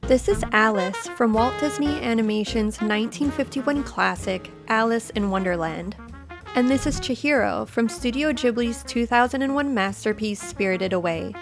This is Alice from Walt Disney Animation's 1951 classic, Alice in Wonderland. And this is Chihiro from Studio Ghibli's 2001 masterpiece, Spirited Away.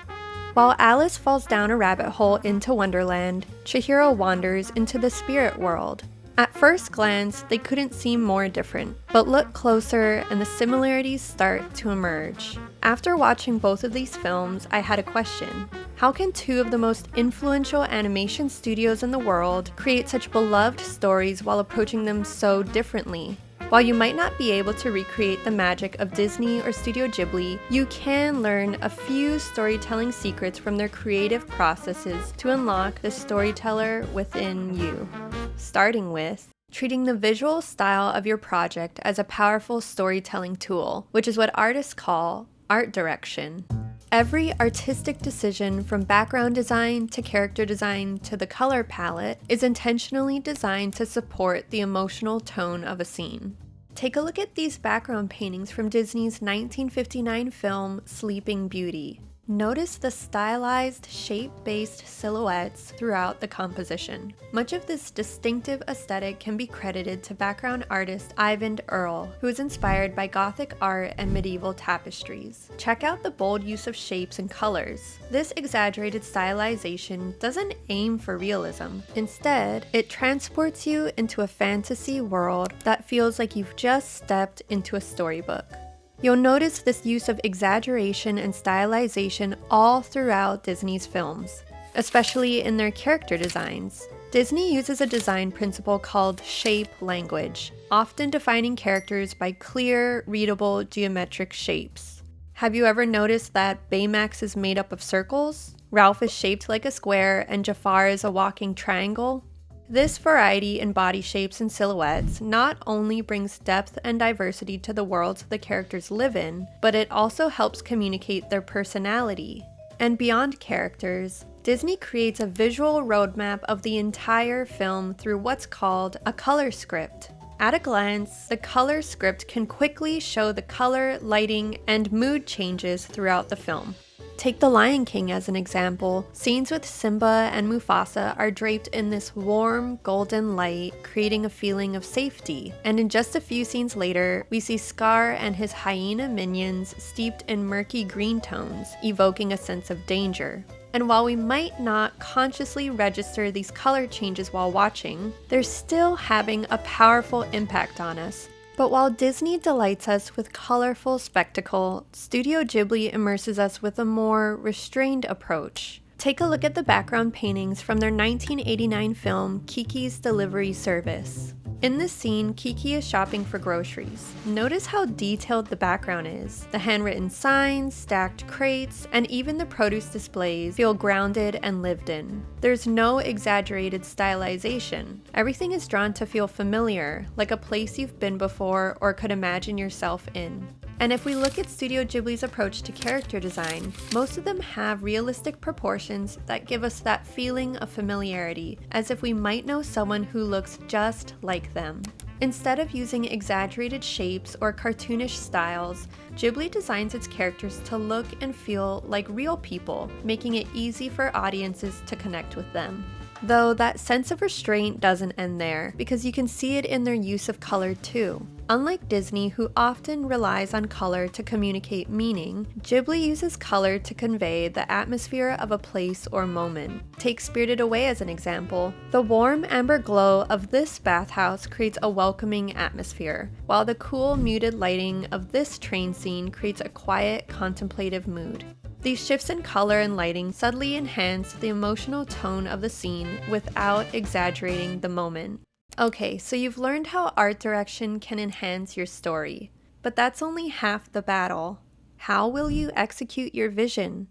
While Alice falls down a rabbit hole into Wonderland, Chihiro wanders into the spirit world. At first glance, they couldn't seem more different, but look closer and the similarities start to emerge. After watching both of these films, I had a question. How can two of the most influential animation studios in the world create such beloved stories while approaching them so differently? While you might not be able to recreate the magic of Disney or Studio Ghibli, you can learn a few storytelling secrets from their creative processes to unlock the storyteller within you. Starting with treating the visual style of your project as a powerful storytelling tool, which is what artists call art direction. Every artistic decision, from background design to character design to the color palette, is intentionally designed to support the emotional tone of a scene. Take a look at these background paintings from Disney's 1959 film Sleeping Beauty. Notice the stylized, shape-based silhouettes throughout the composition. Much of this distinctive aesthetic can be credited to background artist Eyvind Earle, who is inspired by Gothic art and medieval tapestries. Check out the bold use of shapes and colors. This exaggerated stylization doesn't aim for realism. Instead, it transports you into a fantasy world that feels like you've just stepped into a storybook. You'll notice this use of exaggeration and stylization all throughout Disney's films, especially in their character designs. Disney uses a design principle called shape language, often defining characters by clear, readable, geometric shapes. Have you ever noticed that Baymax is made up of circles? Ralph is shaped like a square, and Jafar is a walking triangle? This variety in body shapes and silhouettes not only brings depth and diversity to the worlds the characters live in, but it also helps communicate their personality. And beyond characters, Disney creates a visual roadmap of the entire film through what's called a color script. At a glance, the color script can quickly show the color, lighting, and mood changes throughout the film. Take The Lion King as an example. Scenes with Simba and Mufasa are draped in this warm, golden light, creating a feeling of safety. And in just a few scenes later, we see Scar and his hyena minions steeped in murky green tones, evoking a sense of danger. And while we might not consciously register these color changes while watching, they're still having a powerful impact on us. But while Disney delights us with colorful spectacle, Studio Ghibli immerses us with a more restrained approach. Take a look at the background paintings from their 1989 film Kiki's Delivery Service. In this scene, Kiki is shopping for groceries. Notice how detailed the background is. The handwritten signs, stacked crates, and even the produce displays feel grounded and lived in. There's no exaggerated stylization. Everything is drawn to feel familiar, like a place you've been before or could imagine yourself in. And if we look at Studio Ghibli's approach to character design, most of them have realistic proportions that give us that feeling of familiarity, as if we might know someone who looks just like them. Instead of using exaggerated shapes or cartoonish styles, Ghibli designs its characters to look and feel like real people, making it easy for audiences to connect with them. Though that sense of restraint doesn't end there, because you can see it in their use of color too. Unlike Disney, who often relies on color to communicate meaning, Ghibli uses color to convey the atmosphere of a place or moment. Take Spirited Away as an example. The warm amber glow of this bathhouse creates a welcoming atmosphere, while the cool, muted lighting of this train scene creates a quiet, contemplative mood. These shifts in color and lighting subtly enhance the emotional tone of the scene without exaggerating the moment. Okay, so you've learned how art direction can enhance your story, but that's only half the battle. How will you execute your vision?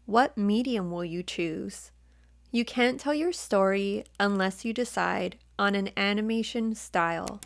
What medium will you choose? You can't tell your story unless you decide on an animation style.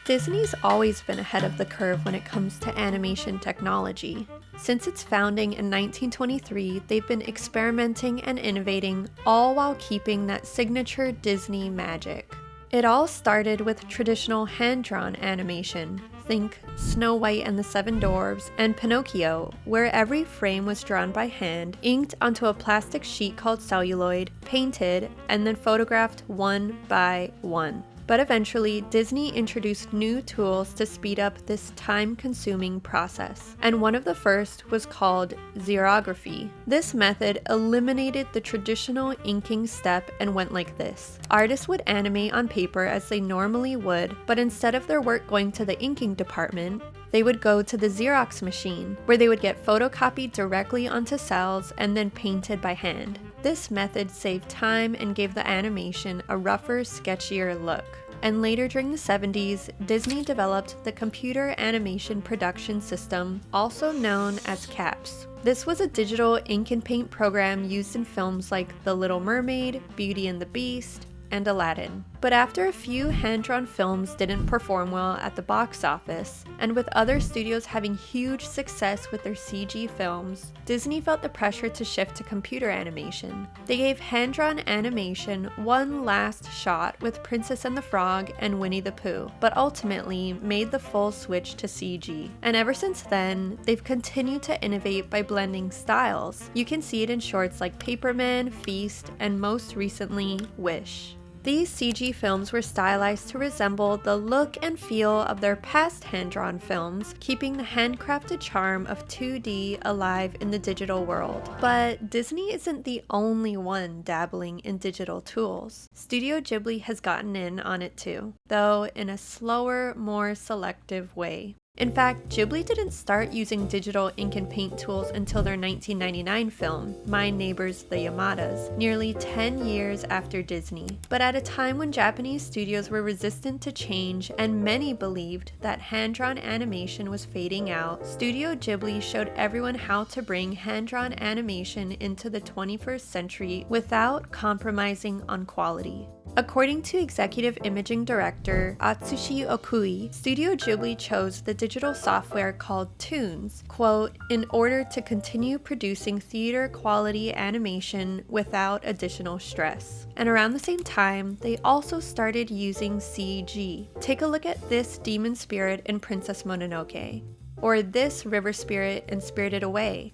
Disney's always been ahead of the curve when it comes to animation technology. Since its founding in 1923, they've been experimenting and innovating, all while keeping that signature Disney magic. It all started with traditional hand-drawn animation. Think Snow White and the Seven Dwarfs and Pinocchio, where every frame was drawn by hand, inked onto a plastic sheet called celluloid, painted, and then photographed one by one. But eventually, Disney introduced new tools to speed up this time-consuming process, and one of the first was called xerography. This method eliminated the traditional inking step and went like this. Artists would animate on paper as they normally would, but instead of their work going to the inking department, they would go to the Xerox machine, where they would get photocopied directly onto cells and then painted by hand. This method saved time and gave the animation a rougher, sketchier look. And later during the 70s, Disney developed the Computer Animation Production System, also known as CAPS. This was a digital ink and paint program used in films like The Little Mermaid, Beauty and the Beast, and Aladdin. But after a few hand-drawn films didn't perform well at the box office, and with other studios having huge success with their CG films, Disney felt the pressure to shift to computer animation. They gave hand-drawn animation one last shot with Princess and the Frog and Winnie the Pooh, but ultimately made the full switch to CG. And ever since then, they've continued to innovate by blending styles. You can see it in shorts like Paperman, Feast, and most recently, Wish. These CG films were stylized to resemble the look and feel of their past hand-drawn films, keeping the handcrafted charm of 2D alive in the digital world. But Disney isn't the only one dabbling in digital tools. Studio Ghibli has gotten in on it too, though in a slower, more selective way. In fact, Ghibli didn't start using digital ink and paint tools until their 1999 film, My Neighbors the Yamadas, nearly 10 years after Disney. But at a time when Japanese studios were resistant to change and many believed that hand-drawn animation was fading out, Studio Ghibli showed everyone how to bring hand-drawn animation into the 21st century without compromising on quality. According to executive imaging director Atsushi Okui, Studio Ghibli chose the digital software called Toons, quote, in order to continue producing theater-quality animation without additional stress. And around the same time, they also started using CG. Take a look at this demon spirit in Princess Mononoke, or this river spirit in Spirited Away,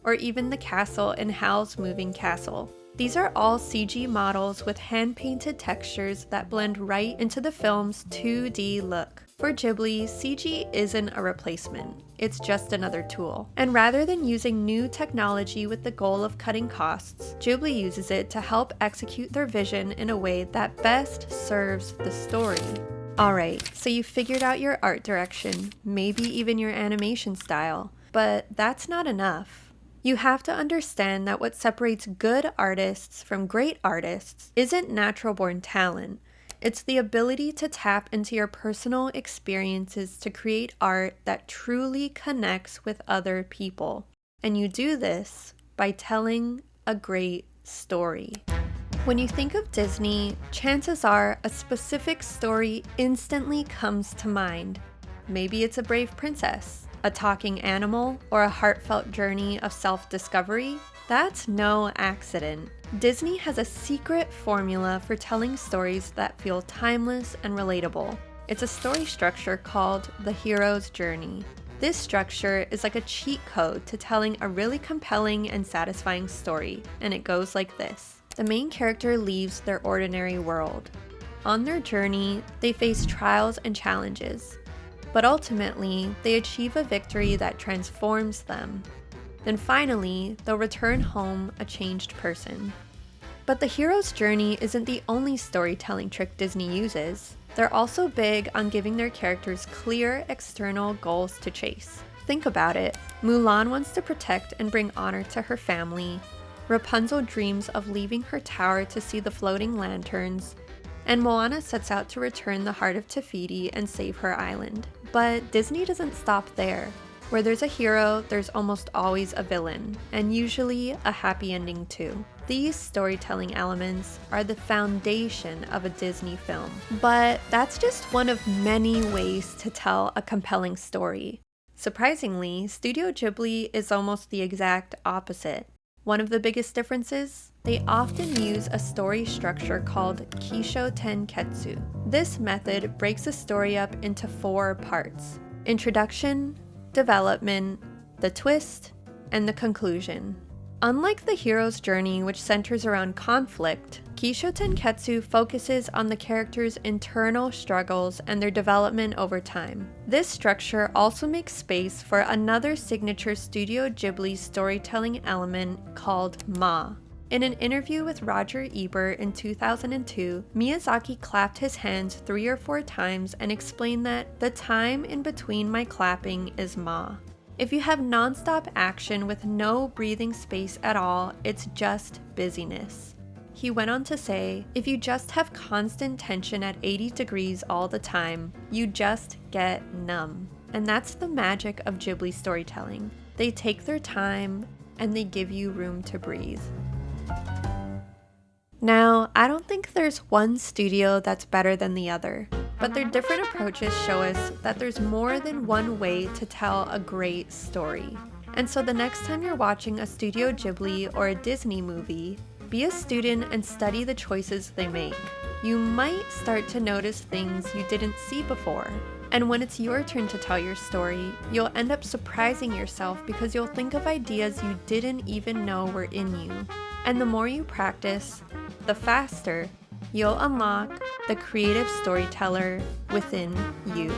or even the castle in Howl's Moving Castle. These are all CG models with hand-painted textures that blend right into the film's 2D look. For Ghibli, CG isn't a replacement, it's just another tool. And rather than using new technology with the goal of cutting costs, Ghibli uses it to help execute their vision in a way that best serves the story. Alright, so you figured out your art direction, maybe even your animation style, but that's not enough. You have to understand that what separates good artists from great artists isn't natural-born talent. It's the ability to tap into your personal experiences to create art that truly connects with other people. And you do this by telling a great story. When you think of Disney, chances are a specific story instantly comes to mind. Maybe it's a brave princess, a talking animal, or a heartfelt journey of self-discovery. That's no accident. Disney has a secret formula for telling stories that feel timeless and relatable. It's a story structure called the hero's journey. This structure is like a cheat code to telling a really compelling and satisfying story, and it goes like this. The main character leaves their ordinary world. On their journey, they face trials and challenges, but ultimately, they achieve a victory that transforms them. Then finally, they'll return home a changed person. But the hero's journey isn't the only storytelling trick Disney uses. They're also big on giving their characters clear external goals to chase. Think about it. Mulan wants to protect and bring honor to her family. Rapunzel dreams of leaving her tower to see the floating lanterns. And Moana sets out to return the heart of Te Fiti and save her island. But Disney doesn't stop there. Where there's a hero, there's almost always a villain, and usually a happy ending too. These storytelling elements are the foundation of a Disney film. But that's just one of many ways to tell a compelling story. Surprisingly, Studio Ghibli is almost the exact opposite. One of the biggest differences? They often use a story structure called Kisho Tenketsu. This method breaks a story up into 4 parts. introduction, development, the twist, and the conclusion. Unlike the hero's journey, which centers around conflict, Kisho Tenketsu focuses on the characters' internal struggles and their development over time. This structure also makes space for another signature Studio Ghibli storytelling element called Ma. In an interview with Roger Ebert in 2002, Miyazaki clapped his hands 3 or 4 times and explained that the time in between my clapping is Ma. If you have non-stop action with no breathing space at all, it's just busyness. He went on to say, if you just have constant tension at 80 degrees all the time, you just get numb. And that's the magic of Ghibli storytelling. They take their time and they give you room to breathe. Now, I don't think there's one studio that's better than the other, but their different approaches show us that there's more than one way to tell a great story. And so the next time you're watching a Studio Ghibli or a Disney movie, be a student and study the choices they make. You might start to notice things you didn't see before. And when it's your turn to tell your story, you'll end up surprising yourself because you'll think of ideas you didn't even know were in you. And the more you practice, the faster you'll unlock the creative storyteller within you.